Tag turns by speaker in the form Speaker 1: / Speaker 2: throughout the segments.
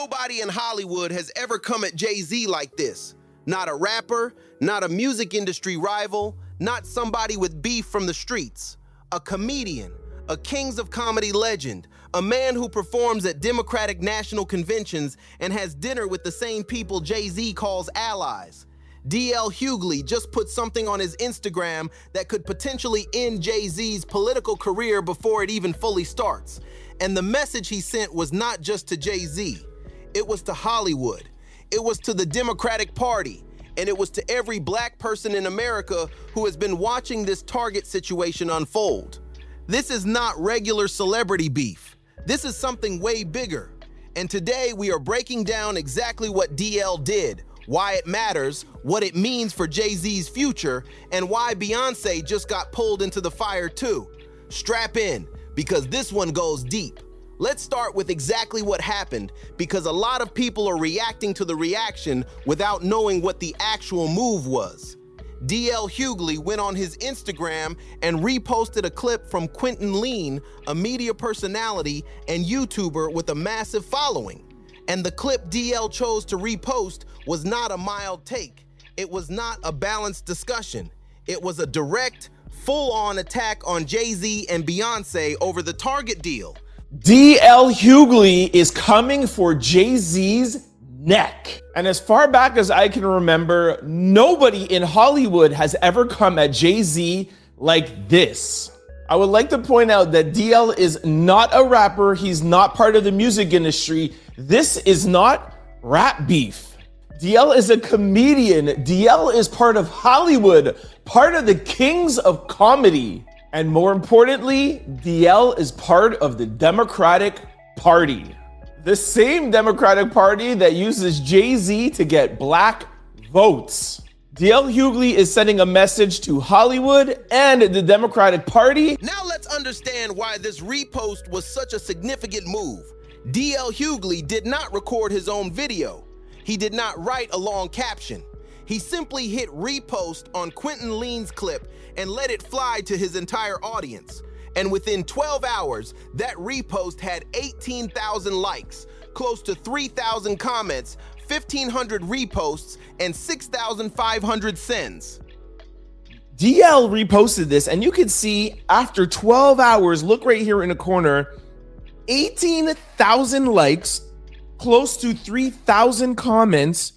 Speaker 1: Nobody in Hollywood has ever come at Jay-Z like this. Not a rapper, not a music industry rival, not somebody with beef from the streets. A comedian, a Kings of Comedy legend, a man who performs at Democratic national conventions and has dinner with the same people Jay-Z calls allies. DL Hughley just put something on his Instagram that could potentially end Jay-Z's political career before it even fully starts. And the message he sent was not just to Jay-Z. It was to Hollywood. It was to the Democratic Party. And it was to every black person in America who has been watching this Target situation unfold. This is not regular celebrity beef. This is something way bigger. And today we are breaking down exactly what DL did, why it matters, what it means for Jay-Z's future, and why Beyonce just got pulled into the fire too. Strap in, because this one goes deep. Let's start with exactly what happened, because a lot of people are reacting to the reaction without knowing what the actual move was. DL Hughley went on his Instagram and reposted a clip from Quentin Lean, a media personality and YouTuber with a massive following. And the clip DL chose to repost was not a mild take. It was not a balanced discussion. It was a direct, full-on attack on Jay-Z and Beyoncé over the Target deal.
Speaker 2: DL Hughley is coming for Jay-Z's neck. And as far back as I can remember, nobody in Hollywood has ever come at Jay-Z like this. I would like to point out that DL is not a rapper. He's not part of the music industry. This is not rap beef. DL is a comedian. DL is part of Hollywood, part of the Kings of Comedy. And more importantly, DL is part of the Democratic Party. The same Democratic Party that uses Jay-Z to get black votes. DL Hughley is sending a message to Hollywood and the Democratic Party.
Speaker 1: Now let's understand why this repost was such a significant move. DL Hughley did not record his own video. He did not write a long caption. He simply hit repost on Quentin Lean's clip and let it fly to his entire audience. And within 12 hours, that repost had 18,000 likes, close to 3,000 comments, 1,500 reposts, and 6,500 sends.
Speaker 2: DL reposted this, and you can see after 12 hours, look right here in the corner, 18,000 likes, close to 3,000 comments,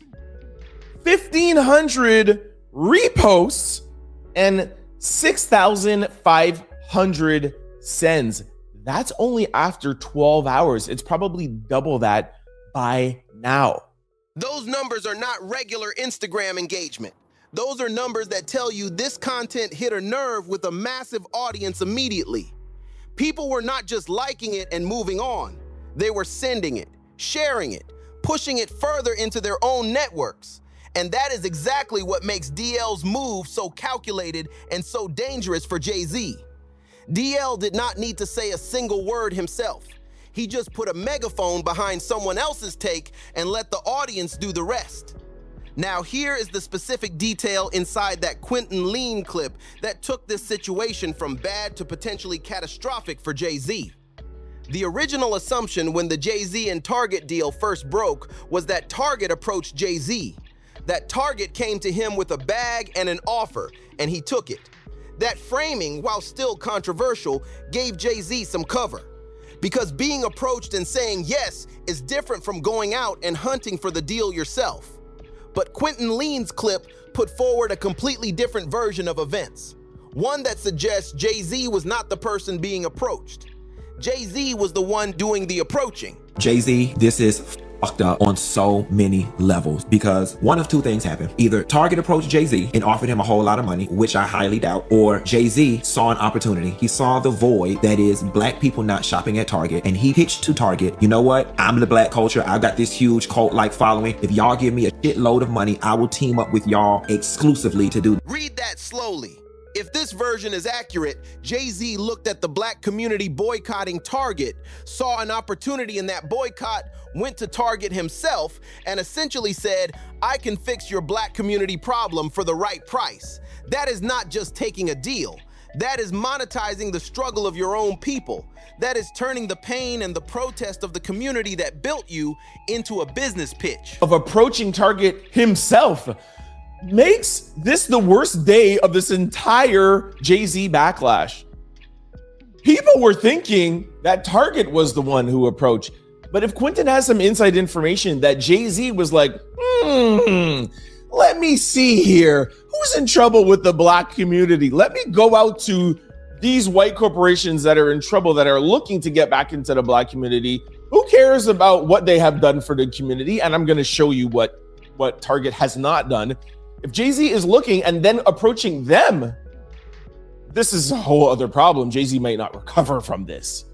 Speaker 2: 1,500 reposts, and 6,500 sends. That's only after 12 hours. It's probably double that by now.
Speaker 1: Those numbers are not regular Instagram engagement. Those are numbers that tell you this content hit a nerve with a massive audience immediately. People were not just liking it and moving on. They were sending it, sharing it, pushing it further into their own networks. And that is exactly what makes DL's move so calculated and so dangerous for Jay-Z. DL did not need to say a single word himself. He just put a megaphone behind someone else's take and let the audience do the rest. Now here is the specific detail inside that Quentin Lean clip that took this situation from bad to potentially catastrophic for Jay-Z. The original assumption when the Jay-Z and Target deal first broke was that Target approached Jay-Z. That Target came to him with a bag and an offer, and he took it. That framing, while still controversial, gave Jay-Z some cover. Because being approached and saying yes is different from going out and hunting for the deal yourself. But Quentin Lean's clip put forward a completely different version of events. One that suggests Jay-Z was not the person being approached. Jay-Z was the one doing the approaching.
Speaker 3: Jay-Z, this is fucked up on so many levels, because one of two things happened. Either Target approached Jay-Z and offered him a whole lot of money, which I highly doubt, or Jay-Z saw an opportunity. He saw the void that is black people not shopping at Target, and he pitched to Target, you know what? I'm the black culture. I've got this huge cult-like following. If y'all give me a shitload of money, I will team up with y'all exclusively to do.
Speaker 1: Read that slowly. If this version is accurate, Jay-Z looked at the black community boycotting Target, saw an opportunity in that boycott, went to Target himself, and essentially said, I can fix your black community problem for the right price. That is not just taking a deal. That is monetizing the struggle of your own people. That is turning the pain and the protest of the community that built you into a business pitch.
Speaker 2: Of approaching Target himself makes this the worst day of this entire Jay-Z backlash. People were thinking that Target was the one who approached. But if Quentin has some inside information that Jay-Z was like, let me see here, who's in trouble with the black community? Let me go out to these white corporations that are in trouble, that are looking to get back into the black community. Who cares about what they have done for the community? And I'm going to show you what Target has not done. If Jay-Z is looking and then approaching them, this is a whole other problem. Jay-Z might not recover from this.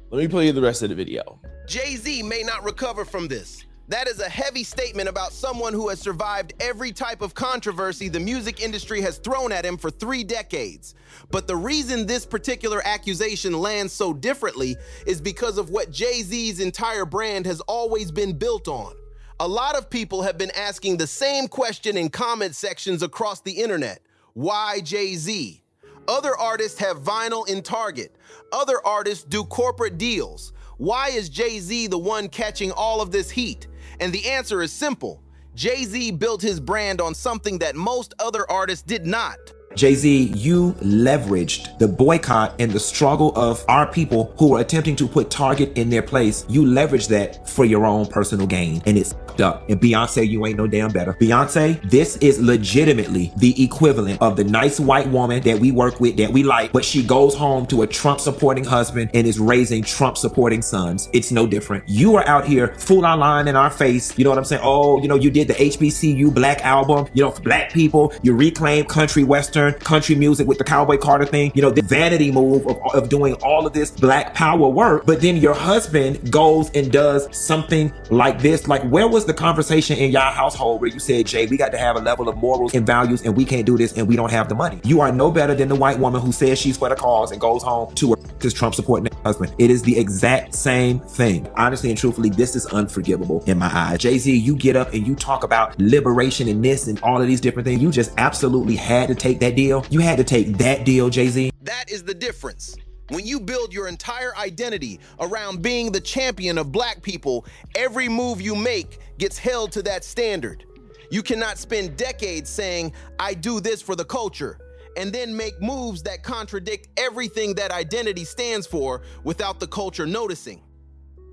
Speaker 2: Let me play you the rest of the video.
Speaker 1: Jay-Z may not recover from this. That is a heavy statement about someone who has survived every type of controversy the music industry has thrown at him for 3 decades. But the reason this particular accusation lands so differently is because of what Jay-Z's entire brand has always been built on. A lot of people have been asking the same question in comment sections across the internet. Why Jay-Z? Other artists have vinyl in Target. Other artists do corporate deals. Why is Jay-Z the one catching all of this heat? And the answer is simple. Jay-Z built his brand on something that most other artists did not.
Speaker 3: Jay-Z, you leveraged the boycott and the struggle of our people who are attempting to put Target in their place. You leveraged that for your own personal gain, and it's up. And Beyonce, you ain't no damn better. Beyonce, this is legitimately the equivalent of the nice white woman that we work with, that we like, but she goes home to a Trump-supporting husband and is raising Trump-supporting sons. It's no different. You are out here full on lying in our face. You know what I'm saying? Oh, you did the HBCU Black album, for Black people. You reclaim country western, country music with the Cowboy Carter thing. The vanity move of doing all of this Black power work. But then your husband goes and does something like this. Like, where was the conversation in y'all household where you said, Jay, we got to have a level of morals and values, and we can't do this, and we don't have the money? You are no better than the white woman who says she's for the cause and goes home to his Trump supporting husband. It is the exact same thing. Honestly and truthfully, this is unforgivable in my eyes. Jay-Z, you get up and you talk about liberation and this and all of these different things. You just absolutely had to take that deal. You had to take that deal, Jay-Z.
Speaker 1: That is the difference. When you build your entire identity around being the champion of Black people, every move you make gets held to that standard. You cannot spend decades saying, I do this for the culture, and then make moves that contradict everything that identity stands for without the culture noticing.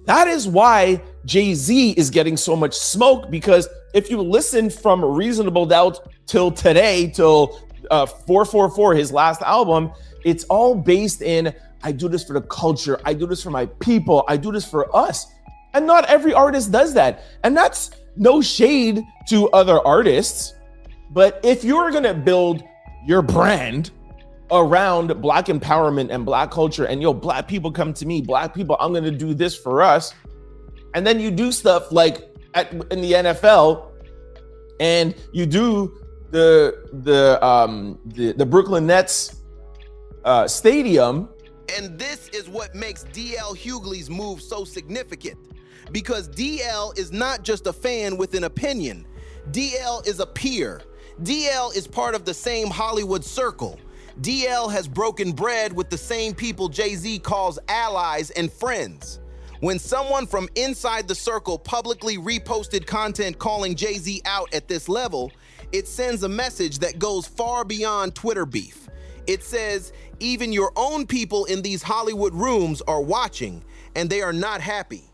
Speaker 2: That is why Jay-Z is getting so much smoke, because if you listen from Reasonable Doubt till today, till 444, his last album, it's all based in, I do this for the culture, I do this for my people, I do this for us. And not every artist does that. And that's no shade to other artists. But if you're gonna build your brand around Black empowerment and Black culture, and Black people come to me, Black people, I'm gonna do this for us. And then you do stuff like in the NFL, and you do the Brooklyn Nets stadium.
Speaker 1: And this is what makes DL Hughley's move so significant, because DL is not just a fan with an opinion. DL is a peer. DL is part of the same Hollywood circle. DL has broken bread with the same people Jay-Z calls allies and friends. When someone from inside the circle publicly reposted content calling Jay-Z out at this level, it sends a message that goes far beyond Twitter beef. It says, even your own people in these Hollywood rooms are watching, and they are not happy.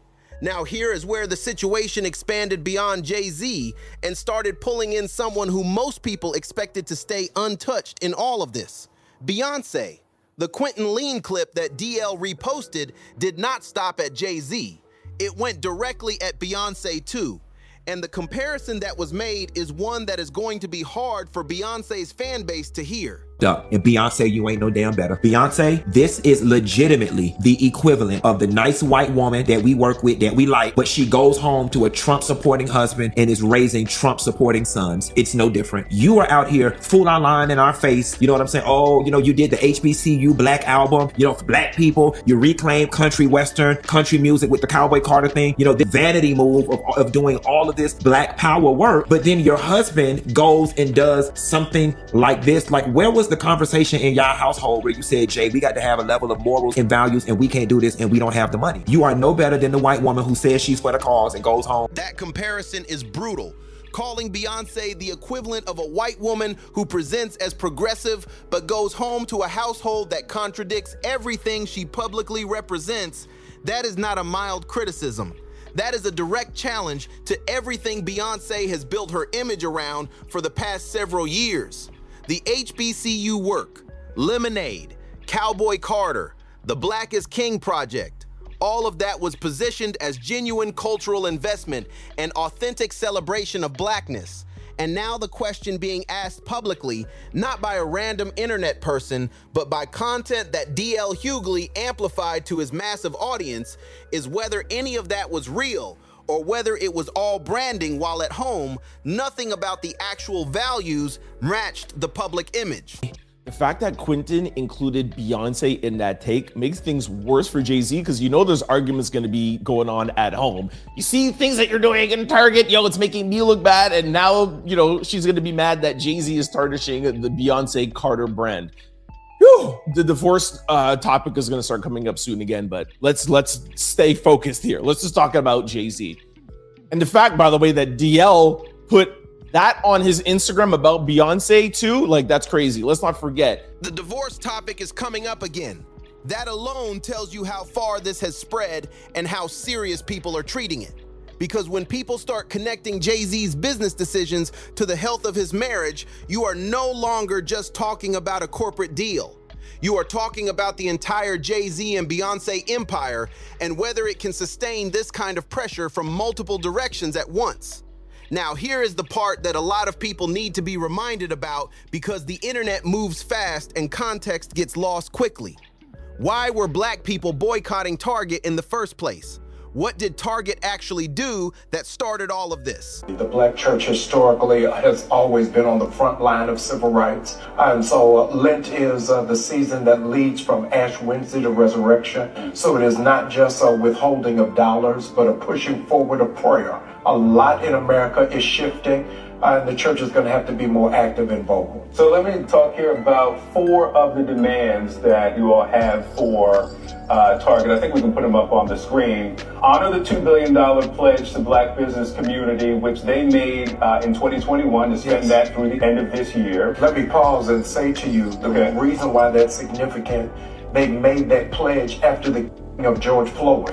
Speaker 1: Now here is where the situation expanded beyond Jay-Z and started pulling in someone who most people expected to stay untouched in all of this. Beyonce. The Quentin Lean clip that DL reposted did not stop at Jay-Z. It went directly at Beyonce too. And the comparison that was made is one that is going to be hard for Beyonce's fan base to hear.
Speaker 3: And Beyonce, you ain't no damn better. Beyonce, this is legitimately the equivalent of the nice white woman that we work with, that we like, but she goes home to a Trump-supporting husband and is raising Trump-supporting sons. It's no different. You are out here full on lying in our face. You know what I'm saying? Oh, you did the HBCU Black album, for Black people. You reclaim country western, country music with the Cowboy Carter thing. The vanity move of doing all of this Black power work. But then your husband goes and does something like this. Like, where was was the conversation in y'all household where you said, Jay, we got to have a level of morals and values, and we can't do this, and we don't have the money? You are no better than the white woman who says she's for the cause and goes home.
Speaker 1: That comparison is brutal, calling Beyonce the equivalent of a white woman who presents as progressive but goes home to a household that contradicts everything she publicly represents. That is not a mild criticism. That is a direct challenge to everything Beyonce has built her image around for the past several years. The HBCU work, Lemonade, Cowboy Carter, the Black is King Project, all of that was positioned as genuine cultural investment and authentic celebration of blackness. And now the question being asked publicly, not by a random internet person, but by content that DL Hughley amplified to his massive audience, is whether any of that was real or whether it was all branding while at home. Nothing about the actual values matched the public image.
Speaker 2: The fact that Quentin included Beyonce in that take makes things worse for Jay-Z, because you know there's arguments going to be going on at home. You see things that you're doing in Target, yo, it's making me look bad, and now, you know, she's going to be mad that Jay-Z is tarnishing the Beyonce Carter brand. Whew. The divorce topic is going to start coming up soon again, but let's stay focused here. Let's just talk about Jay-Z. And the fact, by the way, that DL put that on his Instagram about Beyonce too, like, that's crazy. Let's not forget.
Speaker 1: The divorce topic is coming up again. That alone tells you how far this has spread and how serious people are treating it. Because when people start connecting Jay-Z's business decisions to the health of his marriage, you are no longer just talking about a corporate deal. You are talking about the entire Jay-Z and Beyoncé empire and whether it can sustain this kind of pressure from multiple directions at once. Now, here is the part that a lot of people need to be reminded about, because the internet moves fast and context gets lost quickly. Why were black people boycotting Target in the first place? What did Target actually do that started all of this?
Speaker 4: The black church historically has always been on the front line of civil rights. And so Lent is the season that leads from Ash Wednesday to Resurrection. So it is not just a withholding of dollars, but a pushing forward of prayer. A lot in America is shifting, and the church is going to have to be more active and vocal.
Speaker 5: So let me talk here about 4 of the demands that you all have for Target. I think we can put them up on the screen. Honor the $2 billion pledge to black business community, which they made in 2021 to spend that through the end of this year.
Speaker 4: Let me pause and say to you, the reason why that's significant, they made that pledge after the of George Floyd.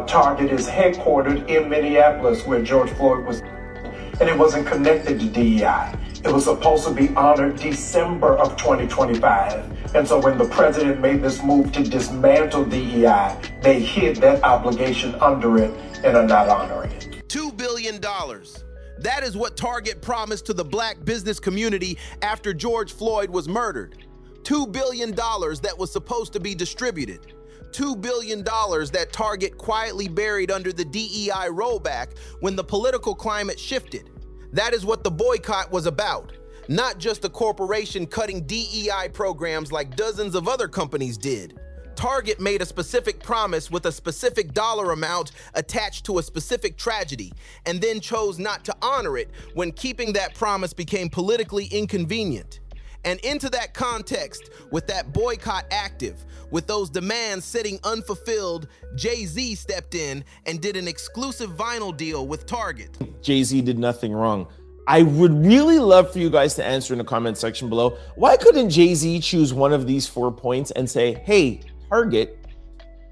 Speaker 4: Target is headquartered in Minneapolis, where George Floyd was, and it wasn't connected to DEI. It was supposed to be honored December of 2025. And so when the president made this move to dismantle DEI, they hid that obligation under it and are not honoring it.
Speaker 1: $2 billion. That is what Target promised to the black business community after George Floyd was murdered. $2 billion that was supposed to be distributed. $2 billion that Target quietly buried under the DEI rollback when the political climate shifted. That is what the boycott was about. Not just a corporation cutting DEI programs like dozens of other companies did. Target made a specific promise with a specific dollar amount attached to a specific tragedy, and then chose not to honor it when keeping that promise became politically inconvenient. And into that context, with that boycott active, with those demands sitting unfulfilled, Jay-Z stepped in and did an exclusive vinyl deal with Target.
Speaker 2: Jay-Z did nothing wrong. I would really love for you guys to answer in the comment section below. Why couldn't Jay-Z choose one of these 4 points and say, hey, Target,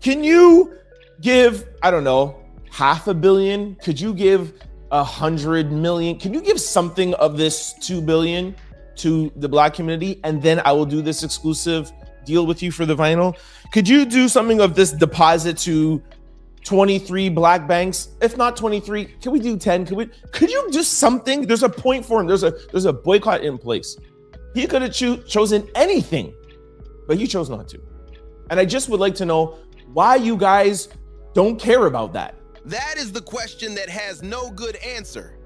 Speaker 2: can you give, I don't know, $500 million? Could you give $100 million? Can you give something of this $2 billion to the black community, and then I will do this exclusive deal with you for the vinyl? Could you do something of this deposit to 23 black banks? If not 23, can we do 10? Could you do something? There's a point for him. There's a boycott in place. He could have chosen anything, but he chose not to. And I just would like to know why you guys don't care about that.
Speaker 1: That is the question that has no good answer.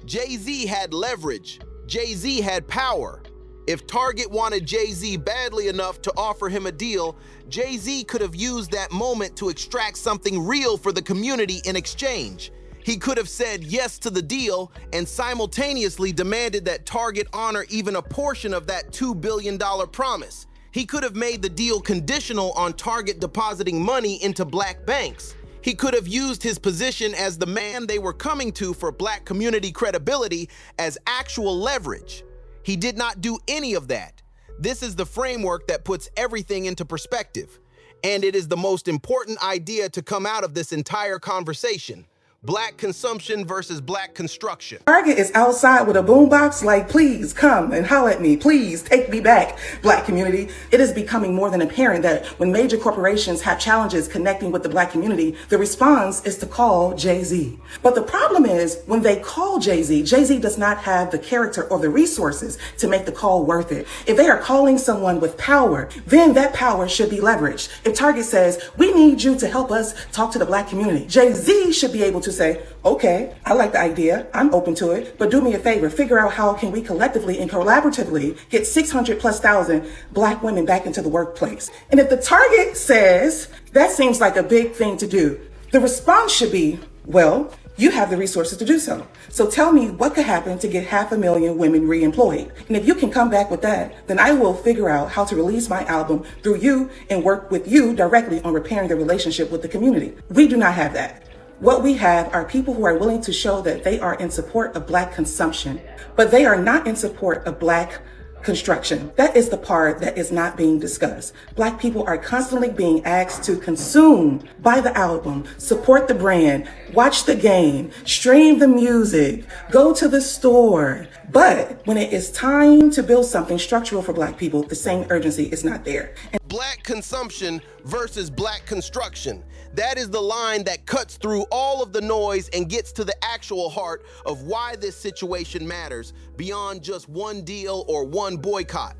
Speaker 1: Jay-Z had leverage. Jay-Z had power. If Target wanted Jay-Z badly enough to offer him a deal, Jay-Z could have used that moment to extract something real for the community in exchange. He could have said yes to the deal and simultaneously demanded that Target honor even a portion of that $2 billion promise. He could have made the deal conditional on Target depositing money into black banks. He could have used his position as the man they were coming to for black community credibility as actual leverage. He did not do any of that. This is the framework that puts everything into perspective. And it is the most important idea to come out of this entire conversation. Black consumption versus black construction.
Speaker 6: Target is outside with a boombox like, please come and holler at me. Please take me back, black community. It is becoming more than apparent that when major corporations have challenges connecting with the black community, the response is to call Jay-Z. But the problem is when they call Jay-Z, Jay-Z does not have the character or the resources to make the call worth it. If they are calling someone with power, then that power should be leveraged. If Target says, we need you to help us talk to the black community, Jay-Z should be able to say, okay, I like the idea, I'm open to it, but do me a favor, figure out how can we collectively and collaboratively get 600,000+ black women back into the workplace. And if the Target says, that seems like a big thing to do, the response should be, well, you have the resources to do so. So tell me what could happen to get 500,000 women reemployed. And if you can come back with that, then I will figure out how to release my album through you and work with you directly on repairing the relationship with the community. We do not have that. What we have are people who are willing to show that they are in support of black consumption, but they are not in support of black construction. That is the part that is not being discussed. Black people are constantly being asked to consume, buy the album, support the brand, watch the game, stream the music, go to the store. But when it is time to build something structural for black people, the same urgency is not there.
Speaker 1: Black consumption versus black construction. That is the line that cuts through all of the noise and gets to the actual heart of why this situation matters beyond just one deal or one boycott.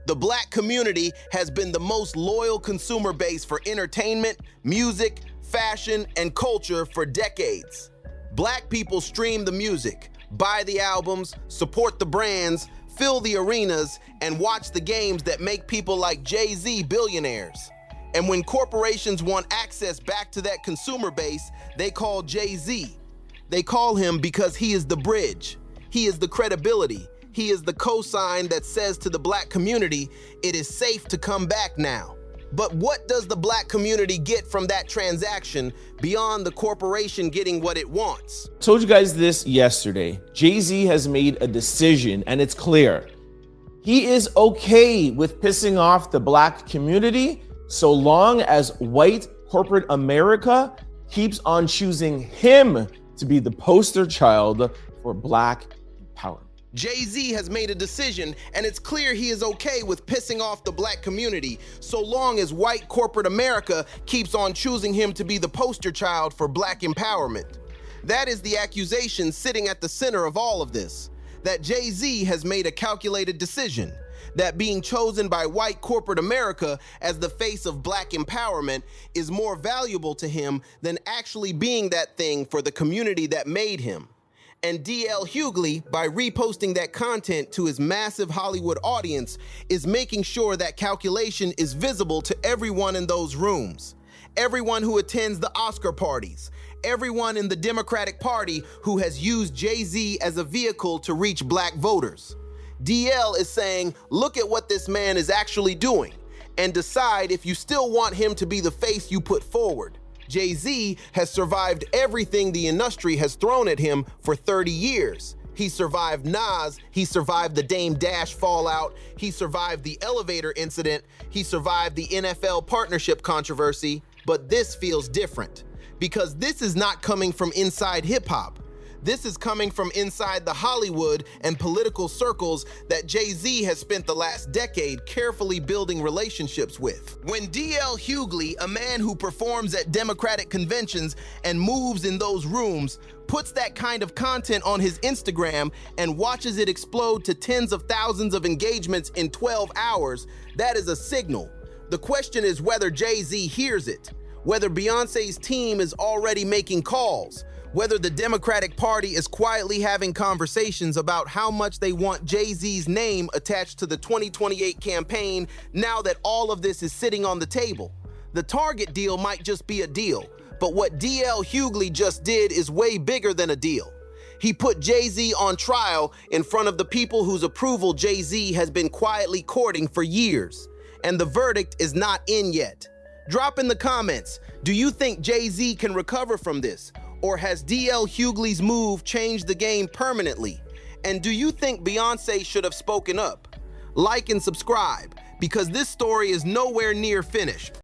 Speaker 1: The black community has been the most loyal consumer base for entertainment, music, fashion, and culture for decades. Black people stream the music, buy the albums, support the brands, fill the arenas, and watch the games that make people like Jay-Z billionaires. And when corporations want access back to that consumer base, they call Jay-Z. They call him because he is the bridge. He is the credibility. He is the cosign that says to the black community, it is safe to come back now. But what does the black community get from that transaction beyond the corporation getting what it wants?
Speaker 2: I told you guys this yesterday. Jay-Z has made a decision and it's clear. He is okay with pissing off the black community so long as white corporate America keeps on choosing him to be the poster child for black empowerment.
Speaker 1: Jay-Z has made a decision, and it's clear he is okay with pissing off the black community so long as white corporate America keeps on choosing him to be the poster child for black empowerment. That is the accusation sitting at the center of all of this, that Jay-Z has made a calculated decision, that being chosen by white corporate America as the face of black empowerment is more valuable to him than actually being that thing for the community that made him. And DL Hughley, by reposting that content to his massive Hollywood audience, is making sure that calculation is visible to everyone in those rooms. Everyone who attends the Oscar parties, everyone in the Democratic Party who has used Jay-Z as a vehicle to reach black voters. DL is saying, look at what this man is actually doing, and decide if you still want him to be the face you put forward. Jay-Z has survived everything the industry has thrown at him for 30 years. He survived Nas, he survived the Dame Dash fallout, he survived the elevator incident, he survived the NFL partnership controversy, but this feels different because this is not coming from inside hip-hop. This is coming from inside the Hollywood and political circles that Jay-Z has spent the last decade carefully building relationships with. When DL Hughley, a man who performs at Democratic conventions and moves in those rooms, puts that kind of content on his Instagram and watches it explode to tens of thousands of engagements in 12 hours, that is a signal. The question is whether Jay-Z hears it, whether Beyonce's team is already making calls, whether the Democratic Party is quietly having conversations about how much they want Jay-Z's name attached to the 2028 campaign now that all of this is sitting on the table. The Target deal might just be a deal, But what DL Hughley just did is way bigger than a deal. He put Jay-Z on trial in front of the people whose approval Jay-Z has been quietly courting for years. And the verdict is not in yet. Drop in the comments, do you think Jay-Z can recover from this? Or has DL Hughley's move changed the game permanently? And do you think Beyonce should have spoken up? Like and subscribe, because this story is nowhere near finished.